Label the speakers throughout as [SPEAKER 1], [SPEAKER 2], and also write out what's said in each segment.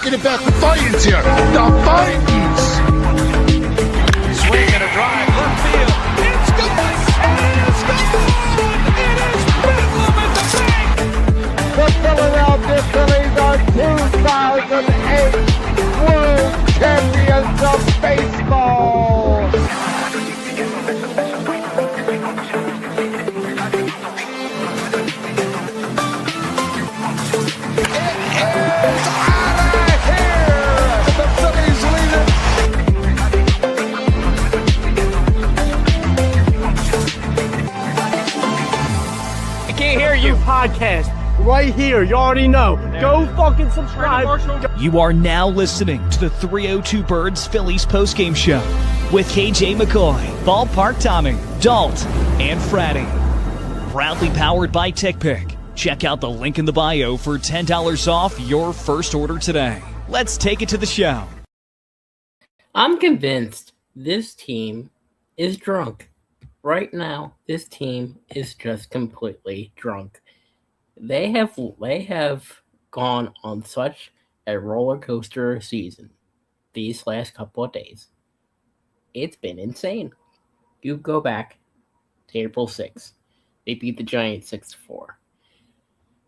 [SPEAKER 1] talking about the Titans here. The Titans.
[SPEAKER 2] Swing and a drive, left field. It's gone. It is gone. It is bedlam at the bank.
[SPEAKER 3] The Philadelphia Phillies are 2008 World Champions of Baseball.
[SPEAKER 4] Podcast right here. You already know. Go fucking subscribe.
[SPEAKER 5] You are now listening to the 302 Birds Phillies postgame show with KJ McCoy, Ballpark Tommy, Dalt, and Fratty. Proudly powered by TickPick. Check out the link in the bio for $10 off your first order today. Let's take it to the show.
[SPEAKER 6] I'm convinced this team is drunk. Right now, this team is just completely drunk. They have gone on such a roller coaster season these last couple of days. It's been insane. You go back to April 6th. They beat the Giants 6-4.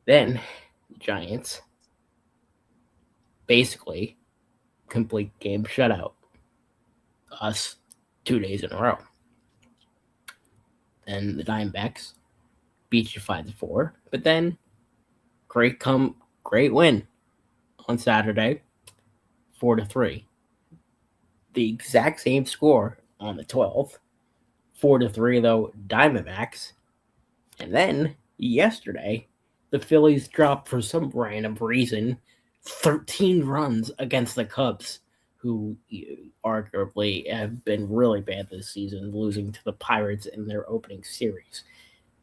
[SPEAKER 6] Then the Giants basically complete game shutout us 2 days in a row. Then the Diamondbacks beat you 5-4, but then great win on Saturday, 4-3. The exact same score on the 12th, 4-3 though Diamondbacks, and then yesterday the Phillies dropped for some random reason 13 runs against the Cubs, who arguably have been really bad this season, losing to the Pirates in their opening series.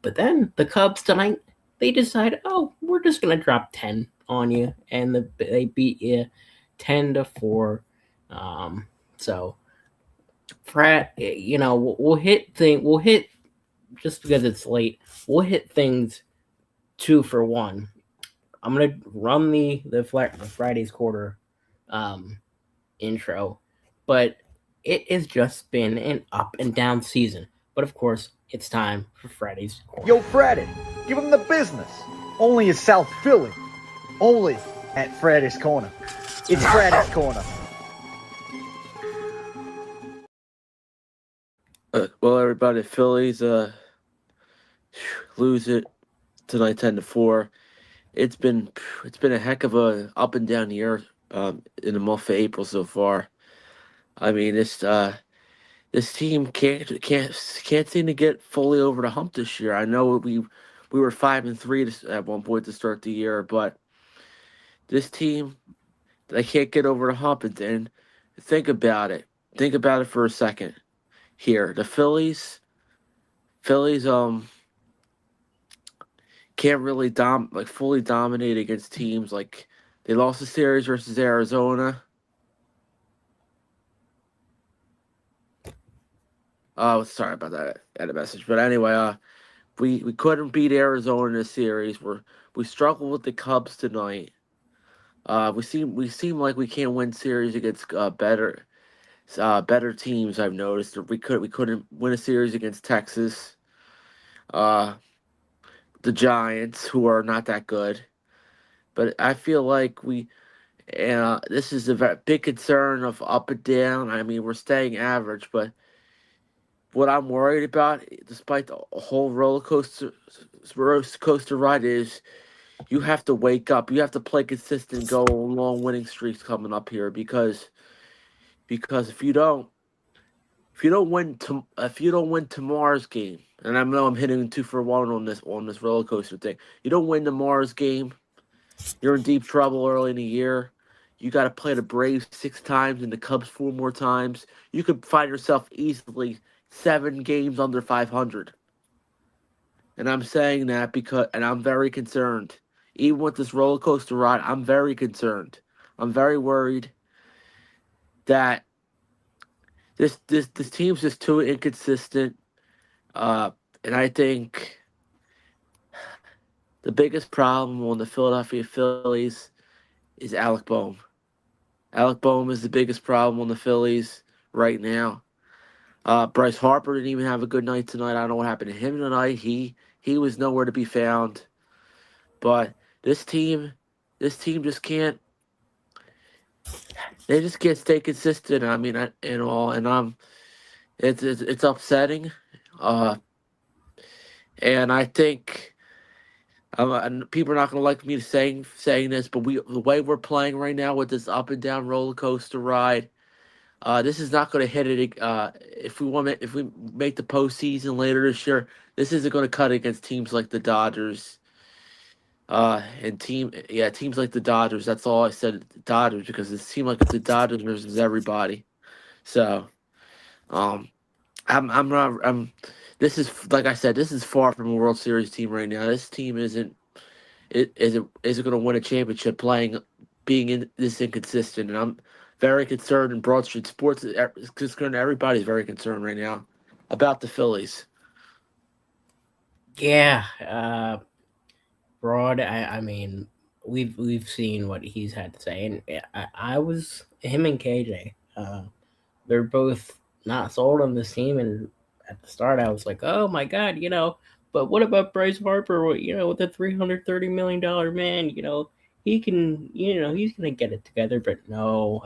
[SPEAKER 6] But then the Cubs tonight, they decide, we're just going to drop 10 on you, and they beat you 10-4. So, Frat, we'll hit just because it's late, we'll hit things 2 for 1. I'm going to run the Friday's quarter intro, but it has just been an up and down season. But of course, it's time for Friday's corner.
[SPEAKER 3] Yo, Freddy, give him the business. Only in South Philly. Only at Freddy's Corner. It's Freddy's Corner.
[SPEAKER 7] Well, everybody, Phillies lose it tonight, 10-4. It's been a heck of a up and down year in the month of April so far. I mean, this team can't seem to get fully over the hump this year. I know we were 5-3 at one point to start the year, but this team, they can't get over the hump. And think about it. Think about it for a second. Here, the Phillies can't really fully dominate against teams. Like, they lost the series versus Arizona. Oh, sorry about that. I had a message. But anyway, we couldn't beat Arizona in this series. We struggled with the Cubs tonight. We seem like we can't win series against better teams. I've noticed we couldn't win a series against Texas, the Giants, who are not that good. But I feel like this is a big concern of up and down. I mean, we're staying average, but what I'm worried about, despite the whole roller coaster ride, is you have to wake up. You have to play consistent, go on long winning streaks coming up here, because if you don't win tomorrow's game, and I know I'm hitting 2 for 1 on this roller coaster thing. You don't win tomorrow's game, you're in deep trouble early in the year. You got to play the Braves 6 times and the Cubs 4 more times. You could find yourself easily 7 games under 500. And I'm saying that and I'm very concerned. Even with this roller coaster ride, I'm very concerned. I'm very worried that this team's just too inconsistent. And I think the biggest problem on the Philadelphia Phillies is Alec Bohm. Alec Boehm is the biggest problem on the Phillies right now. Bryce Harper didn't even have a good night tonight. I don't know what happened to him tonight. He was nowhere to be found. But this team just can't. They just can't stay consistent. I mean, and all, and it's upsetting. Uh, and I think and people are not going to like me saying this, but the way we're playing right now with this up and down roller coaster ride, this is not going to hit it. If we make the postseason later this year, this isn't going to cut against teams like the Dodgers. Teams like the Dodgers. That's all I said. The Dodgers, because it seemed like the Dodgers versus everybody. So, um, I'm not. This is like I said. This is far from a World Series team right now. This team isn't going to win a championship being this inconsistent, and I'm very concerned. And Broad Street Sports is concerned. Everybody's very concerned right now about the Phillies.
[SPEAKER 6] Yeah, Broad. I mean, we've seen what he's had to say, and I was him and KJ. They're both not sold on this team, and at the start, I was like, oh my god, But what about Bryce Harper? With the $330 million man, he can, he's gonna get it together. But no.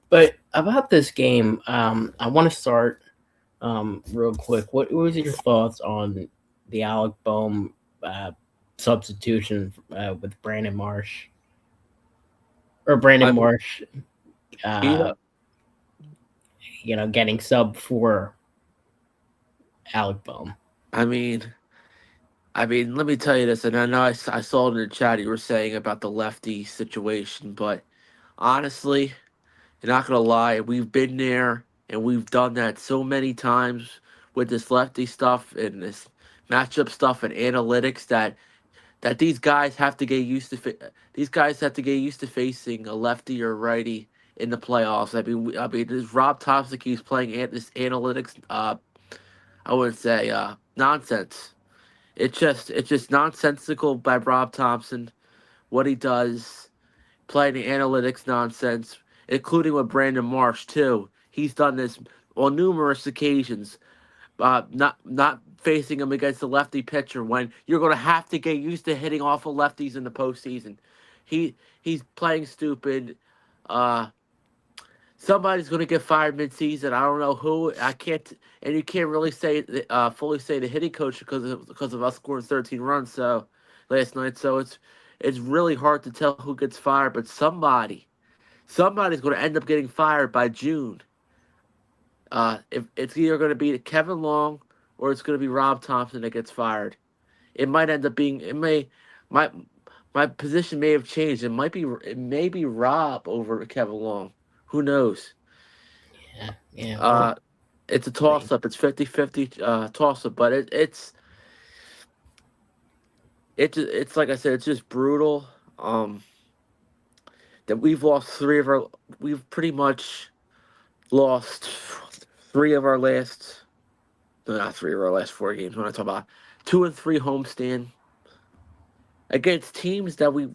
[SPEAKER 6] But about this game, I want to start real quick. What was your thoughts on the Alec Boehm substitution with Brandon Marsh? Or Brandon Marsh, getting sub for Alec Boehm.
[SPEAKER 7] I mean, let me tell you this, and I know I saw it in the chat you were saying about the lefty situation, but honestly, you're not gonna lie, we've been there and we've done that so many times with this lefty stuff and this matchup stuff and analytics that these guys have to get used to facing a lefty or righty in the playoffs. I mean, this Rob Thompson keeps playing this analytics. I wouldn't say nonsense. It's just nonsensical by Rob Thompson. What he does, playing the analytics nonsense, including with Brandon Marsh too. He's done this on numerous occasions. Not facing him against the lefty pitcher when you're going to have to get used to hitting off of lefties in the postseason. He's playing stupid. Somebody's going to get fired midseason. I don't know who. I can't, and you can't really fully say the hitting coach because of us scoring 13 runs last night. So it's really hard to tell who gets fired, but somebody's going to end up getting fired by June. If it's either going to be Kevin Long or it's going to be Rob Thompson that gets fired. It might end up being my position may have changed. It may be Rob over Kevin Long. Who knows?
[SPEAKER 6] Yeah.
[SPEAKER 7] It's a toss up. It's 50-50 toss up, but it's like I said, it's just brutal. That we've pretty much lost three of our last, no, not three of our last 4 games. When I talk about 2 and 3 homestand against teams that we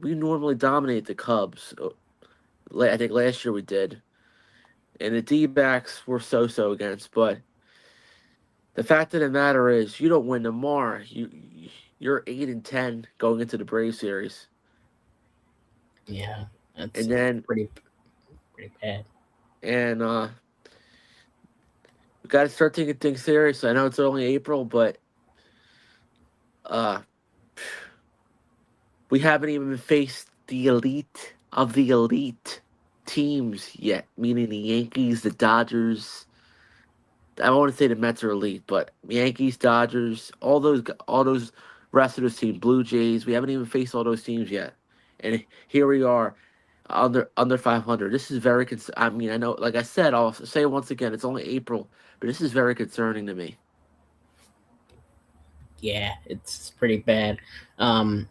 [SPEAKER 7] normally dominate, the Cubs. I think last year we did, and the D-backs were so against. But the fact of the matter is, you don't win tomorrow. You're 8-10 going into the Braves series.
[SPEAKER 6] Yeah, that's
[SPEAKER 7] and then
[SPEAKER 6] pretty bad.
[SPEAKER 7] And we got to start taking things serious. I know it's only April, but we haven't even faced the elite of the elite teams yet, meaning the Yankees, the Dodgers. I want to say the Mets are elite, but Yankees, Dodgers, all those rest of those teams, Blue Jays. We haven't even faced all those teams yet, and here we are, under 500. This is very. I mean, I know, like I said, I'll say it once again. It's only April, but this is very concerning to me.
[SPEAKER 6] Yeah, it's pretty bad. How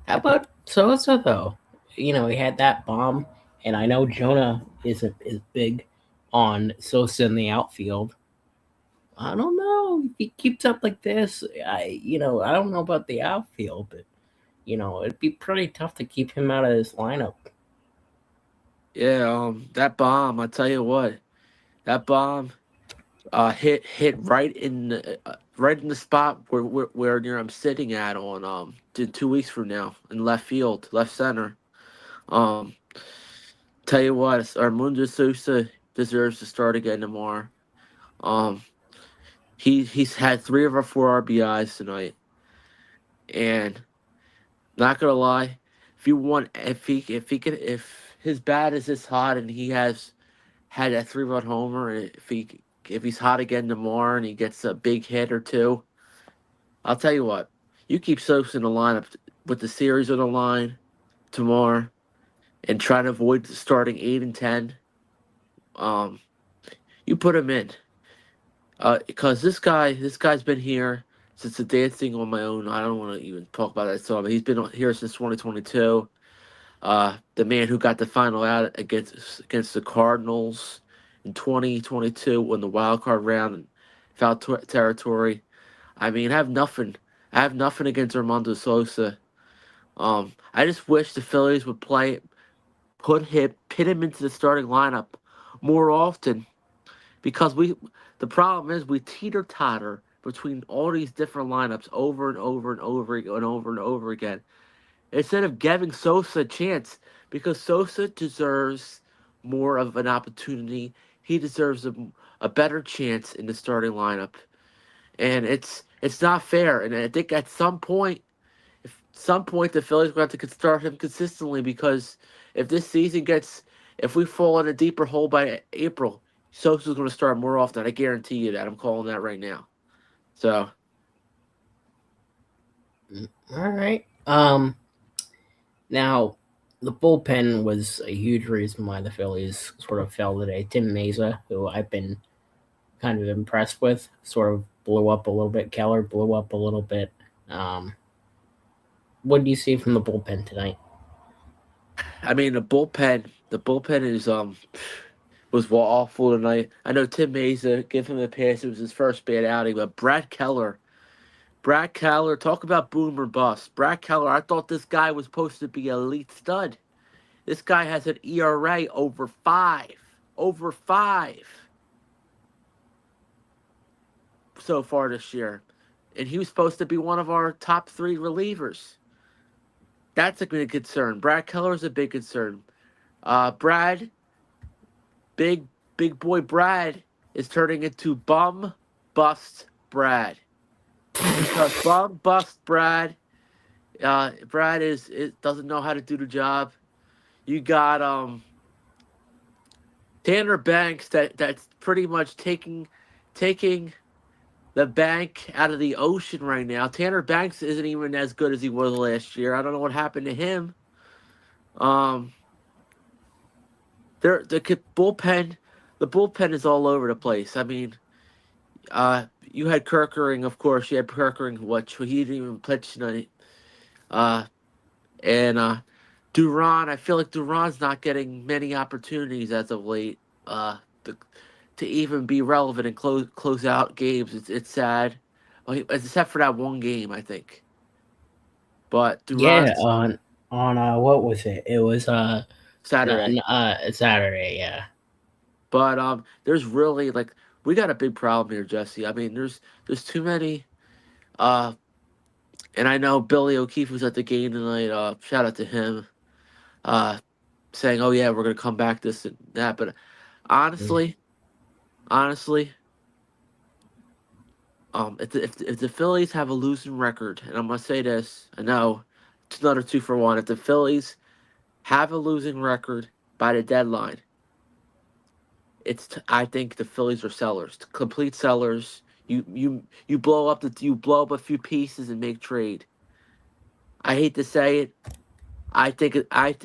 [SPEAKER 6] about Sosa though? He had that bomb, and I know Jonah is big on Sosa in the outfield. I don't know if he keeps up like this. I don't know about the outfield, but it'd be pretty tough to keep him out of this lineup.
[SPEAKER 7] Yeah, that bomb. I tell you what, that bomb hit right in the spot where near I'm sitting at on 2 weeks from now in left field, left center. Um, tell you what, Armando Sosa deserves to start again tomorrow. Um, he's had 3 of our 4 RBIs tonight, and not gonna lie, if his bat is this hot and he has had that 3-run homer, and if he's hot again tomorrow and he gets a big hit or two, I'll tell you what, you keep Sosa in the lineup with the series on the line tomorrow and try to avoid starting 8 and 10. Um, you put him in, because this guy's been here since the dancing on my own. I don't want to even talk about that song, but he's been here since 2022. The man who got the final out against the Cardinals in 2022 in the wild card round in foul territory. I mean, I have nothing. I have nothing against Armando Sosa. I just wish the Phillies would pit him into the starting lineup more often, because the problem is we teeter totter between all these different lineups over and over and over and over and over again, instead of giving Sosa a chance, because Sosa deserves more of an opportunity. He deserves a better chance in the starting lineup, and it's not fair. And I think at some point the Phillies will have to start him consistently, because if this season if we fall in a deeper hole by April, Sosa's going to start more often. I guarantee you that. I'm calling that right now. So
[SPEAKER 6] All right. Now, the bullpen was a huge reason why the Phillies sort of fell today. Tim Mesa, who I've been kind of impressed with, sort of blew up a little bit. Keller blew up a little bit. What do you see from the bullpen tonight?
[SPEAKER 7] I mean, the bullpen was awful tonight. I know Tim Mesa, give him a pass. It was his first bad outing, but Brad Keller, talk about boom or bust. Brad Keller, I thought this guy was supposed to be an elite stud. This guy has an ERA over five so far this year, and he was supposed to be one of our top 3 relievers. That's a big concern. Brad Keller is a big concern. Brad, big boy Brad is turning into bum bust Brad, because bum bust Brad. Brad doesn't know how to do the job. You got Tanner Banks that's pretty much taking the bank out of the ocean right now. Tanner Banks isn't even as good as he was last year. I don't know what happened to him. Um, bullpen, the bullpen is all over the place. I mean, you had Kirkering, of course. You had Kirkering, he didn't even pitch tonight. Uh, and Duran, I feel like Duran's not getting many opportunities as of late. To even be relevant and close out games. It's sad. Well, except for that one game, I think. But
[SPEAKER 6] Yeah,
[SPEAKER 7] Duran's
[SPEAKER 6] on what was it? It was
[SPEAKER 7] Saturday.
[SPEAKER 6] Saturday. Yeah.
[SPEAKER 7] But there's really, we got a big problem here, Jesse. I mean, there's too many. Uh, and I know Billy O'Keefe was at the game tonight. Shout out to him. Uh, saying, "Oh yeah, we're gonna come back this and that." But honestly, honestly, if the Phillies have a losing record, and I'm gonna say this, I know it's another 2-for-1. If the Phillies have a losing record by the deadline, I think the Phillies are sellers, complete sellers. You blow up a few pieces and make trade. I hate to say it. I think I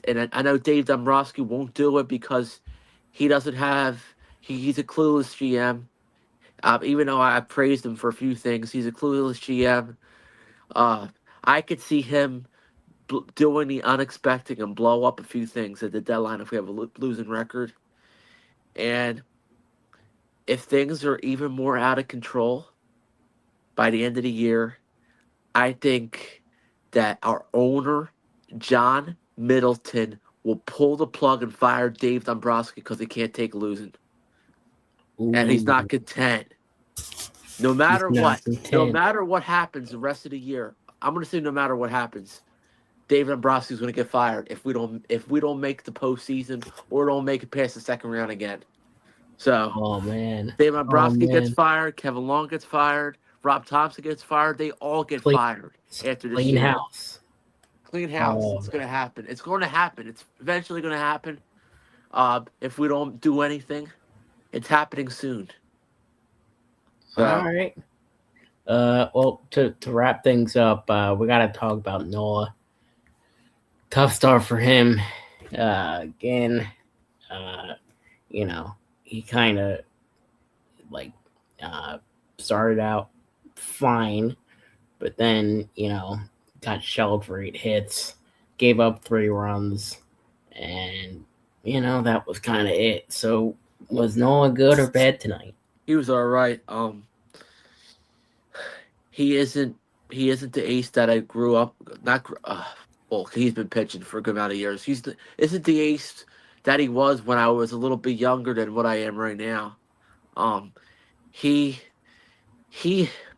[SPEAKER 7] know Dave Dombrowski won't do it, because he doesn't have he's a clueless GM. Even though I praised him for a few things, he's a clueless GM. Uh, I could see him doing the unexpected and blow up a few things at the deadline if we have a losing record. And if things are even more out of control by the end of the year, I think that our owner, John Middleton, will pull the plug and fire Dave Dombrowski because he can't take losing.
[SPEAKER 6] Ooh,
[SPEAKER 7] And he's not content. No matter
[SPEAKER 6] he's not
[SPEAKER 7] what, no
[SPEAKER 6] content.
[SPEAKER 7] matter what happens the rest of the year, I'm gonna say no matter what happens, Dave Dombrowski is gonna get fired if we don't make the postseason or don't make it past the second round again. So
[SPEAKER 6] Oh man.
[SPEAKER 7] Dave
[SPEAKER 6] Oh
[SPEAKER 7] Dombrowski gets
[SPEAKER 6] man.
[SPEAKER 7] fired, Kevin Long gets fired, Rob Thompson gets fired. They all get fired after this
[SPEAKER 6] Clean
[SPEAKER 7] year.
[SPEAKER 6] house.
[SPEAKER 7] Clean house.
[SPEAKER 6] Oh,
[SPEAKER 7] It's gonna happen. It's going to happen. It's eventually gonna happen. If we don't do anything, it's happening soon. So,
[SPEAKER 6] all right. Well, to wrap things up, we got to talk about Noah. Tough start for him. Again, you know, he kind of like started out fine, but then got shelled for 8 hits, gave up 3 runs, and that was kind of it. So was Noah good or bad tonight?
[SPEAKER 7] he was all right. He isn't the ace that I grew up. Well, he's been pitching for a good amount of years. Isn't the ace that he was when I was a little bit younger than what I am right now. He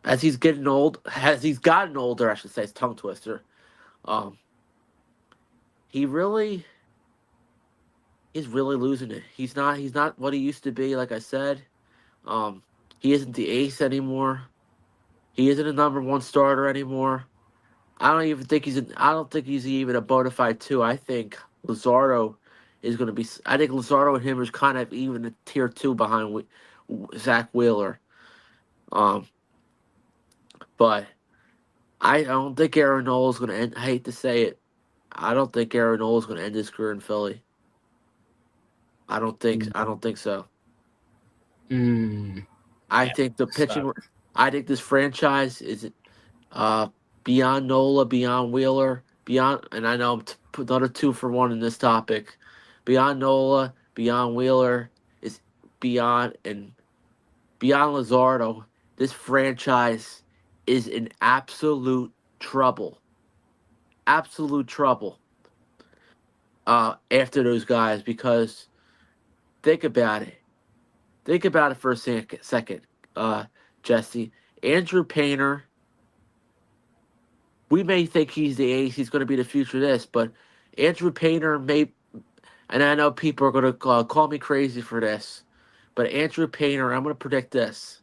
[SPEAKER 7] as he's gotten older, I should say, it's tongue twister. He's really losing it. He's not what he used to be. Like I said, he isn't the ace anymore. He isn't a number 1 starter anymore. I don't think he's even a bona fide 2. I think Luzardo is going to be. I think Luzardo and him is kind of even a tier 2 behind Zach Wheeler. But I don't think Aaron Nola is going to end. I hate to say it. I don't think Aaron Nola is going to end his career in Philly. I don't think so. I think the pitching. I think this franchise is beyond Nola, beyond Wheeler, beyond, and I know I'm another 2 for 1 in this topic. Beyond Nola, beyond Wheeler, is beyond Luzardo. This franchise is in absolute trouble. Absolute trouble. After those guys, because think about it. Think about it for a second, Jesse. Andrew Painter. We may think he's the ace. He's going to be the future of this, but Andrew Painter may. And I know people are going to call me crazy for this, but Andrew Painter, I'm going to predict this: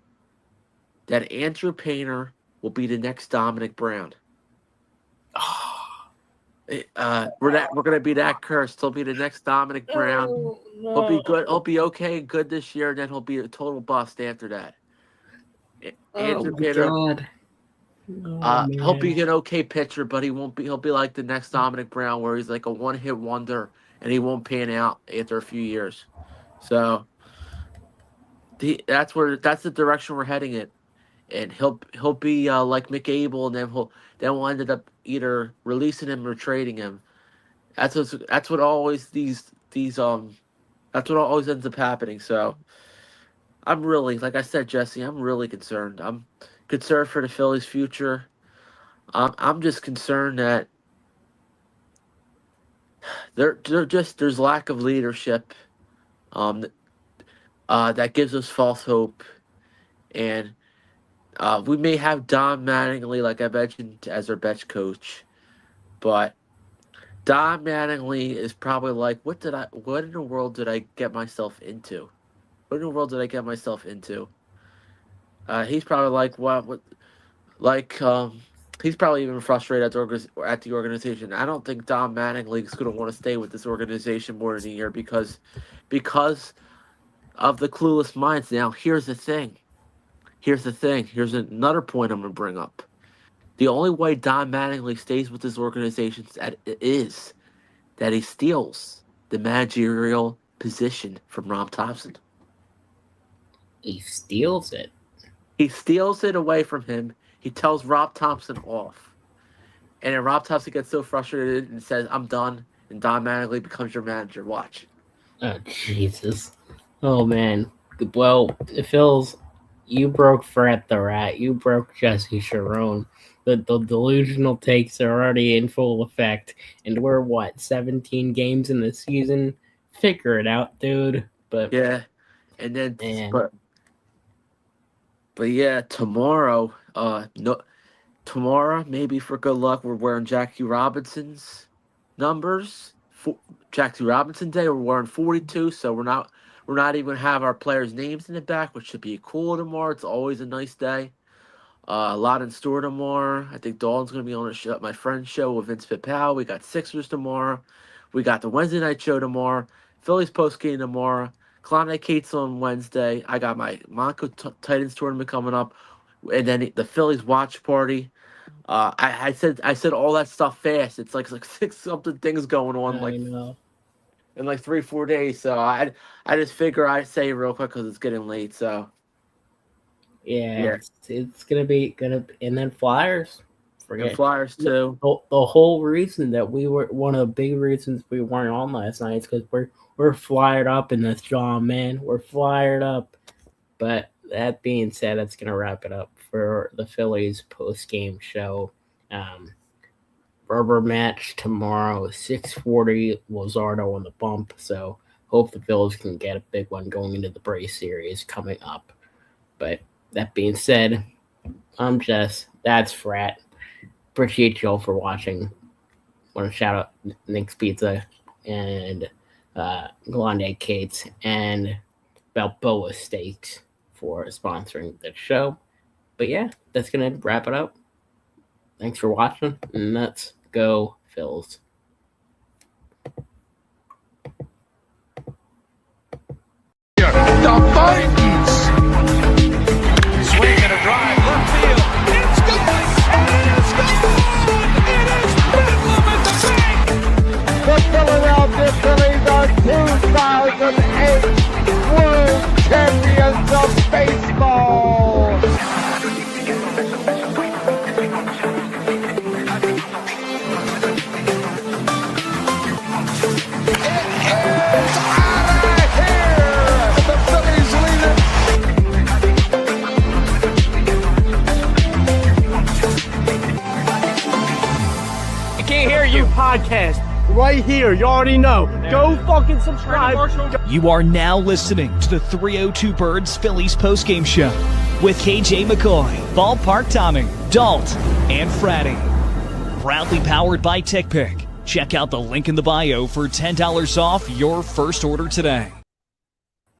[SPEAKER 7] that Andrew Painter will be the next Dominic Brown. We're going to be that cursed. He'll be the next Dominic Brown.
[SPEAKER 6] No.
[SPEAKER 7] He'll be good. He'll be okay and good this year, and then he'll be a total bust after that. Andrew Painter.
[SPEAKER 6] God.
[SPEAKER 7] He'll be an okay pitcher, but he won't be. He'll be like the next Dominic Brown, where he's like a 1-hit wonder, and he won't pan out after a few years. So that's the direction we're heading in, and he'll be like McAble, and then we'll end up either releasing him or trading him. That's what always that's what always ends up happening. So I'm really, like I said, Jesse, I'm really concerned. I'm concerned for the Phillies' future. I'm just concerned that there's lack of leadership. That gives us false hope, and we may have Don Mattingly, like I mentioned, as our bench coach, but Don Mattingly is probably like, what in the world did I get myself into? What in the world did I get myself into? He's probably like, what? Like, he's probably even frustrated at the organization. I don't think Don Mattingly is going to want to stay with this organization more than a year because of the clueless minds. Now, here's the thing. Here's another point I'm going to bring up. The only way Don Mattingly stays with this organization is that he steals the managerial position from Rob Thompson.
[SPEAKER 6] He steals it.
[SPEAKER 7] He steals it away from him. He tells Rob Thompson off. And then Rob Thompson gets so frustrated and says, I'm done. And Don Mattingly becomes your manager. Watch.
[SPEAKER 6] Oh, Jesus. Oh, man. Well, Phils, you broke Fred the Rat. You broke Jesse Sharon. the delusional takes are already in full effect, and we're 17 games in the season. Figure it out, dude. But
[SPEAKER 7] Yeah, and then
[SPEAKER 6] man.
[SPEAKER 7] but yeah, tomorrow, tomorrow maybe for good luck, we're wearing Jackie Robinson's numbers. Jackie Robinson Day. We're wearing 42, so we're not even have our players' names in the back, which should be cool tomorrow. It's always a nice day. A lot in store tomorrow. I think Dalton's going to be on a show, my friend's show with Vince Papal. We got Sixers tomorrow. We got the Wednesday night show tomorrow. Phillies postgame tomorrow. Klondike Kate's on Wednesday. I got my Monaco Titans tournament coming up, and then the Phillies watch party. I said all that stuff fast. It's like 6 something things going on
[SPEAKER 6] I know.
[SPEAKER 7] in like 3-4 days. So I just figure I'd say it real quick because it's getting late. So.
[SPEAKER 6] Yeah. It's gonna be and then Flyers.
[SPEAKER 7] And Flyers too.
[SPEAKER 6] The whole reason that one of the big reasons we weren't on last night is because we're fired up in this job, man. We're fired up. But that being said, that's gonna wrap it up for the Phillies post-game show. Rubber match tomorrow, 6:40. Luzardo on the bump. So hope the Phillies can get a big one going into the Braves series coming up. But that being said, I'm Jess. That's Frat. Appreciate y'all for watching. Want to shout out Nick's Pizza and Klondike Kate's and Balboa Steaks for sponsoring the show. But yeah, that's going to wrap it up. Thanks for watching, and let's go Phils.
[SPEAKER 1] The Vikings.
[SPEAKER 2] Swing and a drive, left field. It's going, and it's gone! It is bedlam at the bank!
[SPEAKER 3] The Philadelphia Phillies are 2008 World Champions of Baseball.
[SPEAKER 4] Podcast right here. You already know. Go fucking subscribe.
[SPEAKER 5] You are now listening to the 302 Birds Phillies postgame show with KJ McCoy, Ballpark Tommy, Dalt, and Fratty. Proudly powered by TickPick. Check out the link in the bio for $10 off your first order today.